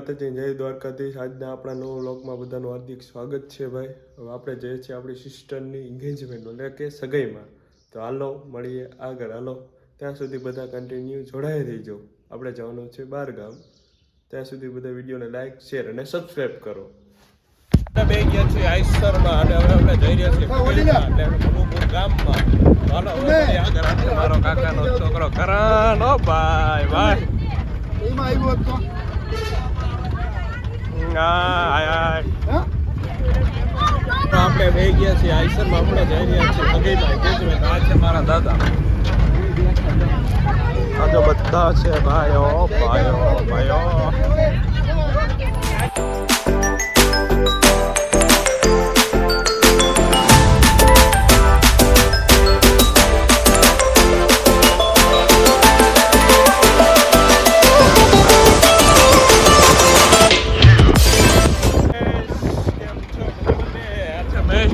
માતાજી, જય દ્વારકાધીશ। આજના આપણા નવા વ્લોગમાં બધાનું હાર્દિક સ્વાગત છે ભાઈ। હવે આપણે જઈએ છીએ આપણી સિસ્ટરની એન્ગેજમેન્ટ એટલે કે સગાઈમાં। તો હાલો મળીએ આગળ, હાલો ત્યાં સુધી બધા કન્ટિન્યુ જોડાઈ રહીજો। આપણે જવાનું છે બહાર ગામ, ત્યાં સુધી બધા વિડીયોને લાઈક, શેર અને સબસ્ક્રાઈબ કરો। બે ગયા છીએ આઈસરમાં અને હવે આપણે જઈ રહ્યા છીએ મનુપુર ગામમાં। હાલો હવે આગળ મારો કાકાનો છોકરો કરણ, ઓ ભાઈ ભાઈ એમાં આવ્યો હતો આપણે બે ગયા છીએ આઈસરમાં, આપણે જઈ રહ્યા છીએ સગાઈમાં। આ છે મારા દાદા, આ જો બધા છે ભાઈઓ ભાઈઓ ભાઈઓ।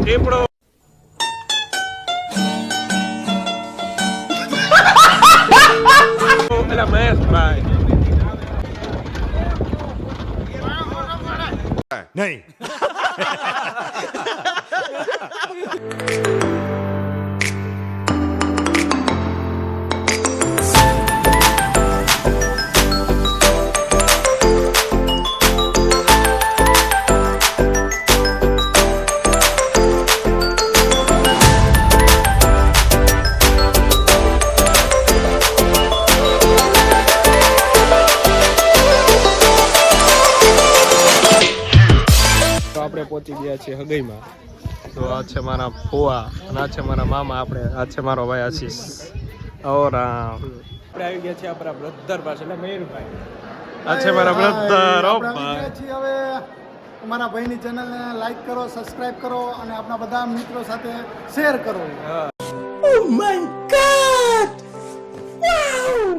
ટીપડો પેલા મહેશભાઈ નહીં આપણે પહોંચી ગયા છીએ હગઈમાં। તો આ છે મારા ફુવા અને આ છે મારા મામા, આપણે આ છે મારો ભાઈ આશીષ। ઓર આપણે આવી ગયા છીએ આપણા બ્રધર પાસે એટલે મયુરભાઈ, આ છે મારા બ્રધર। ઓ ભાઈ હવે અમારા ભાઈની ચેનલને લાઈક કરો, સબસ્ક્રાઇબ કરો અને આપણા બધા મિત્રો સાથે શેર કરો। ઓ માય ગોડ, વાવ!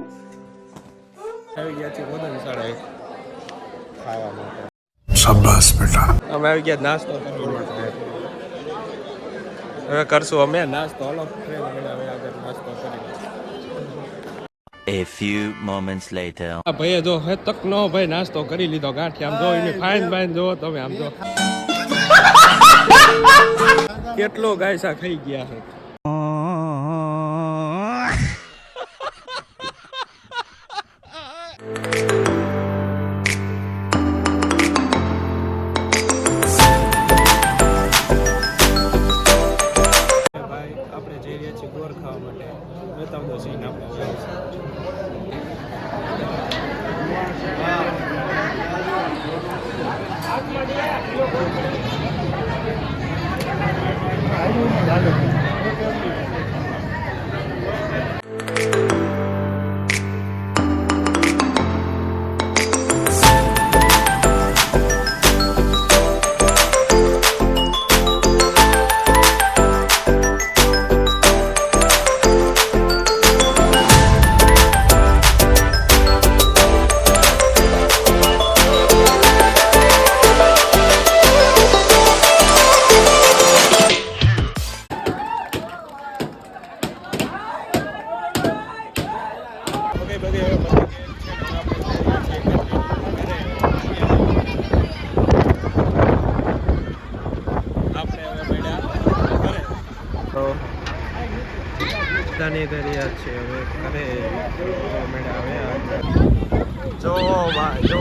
આવી ગયા છીએ મોદન શાળાએ ખાવા માટે। શાબાશ બેટા। અમે આવી ગયા નાસ્તો કરવા માટે, હવે કરશું અમે નાસ્તો। હાલો હવે આગળ નાસ્તો કરી। A few moments later. ભાઈ જો હે તક નો ભાઈ નાસ્તો કરી લીધો ગાંઠી, આમ જો એની ફાઇન ફાઇન જો તમે આમ જો કેટલો ગાયસા ખાઈ ગયા છે। આપણે જઈ રહ્યા છીએ ગોર ખાવા માટે, બતાવી દો સીન આપણે બધાની દરિયા છે હવે ઘરે મેળા હવે જો ભાઈ જો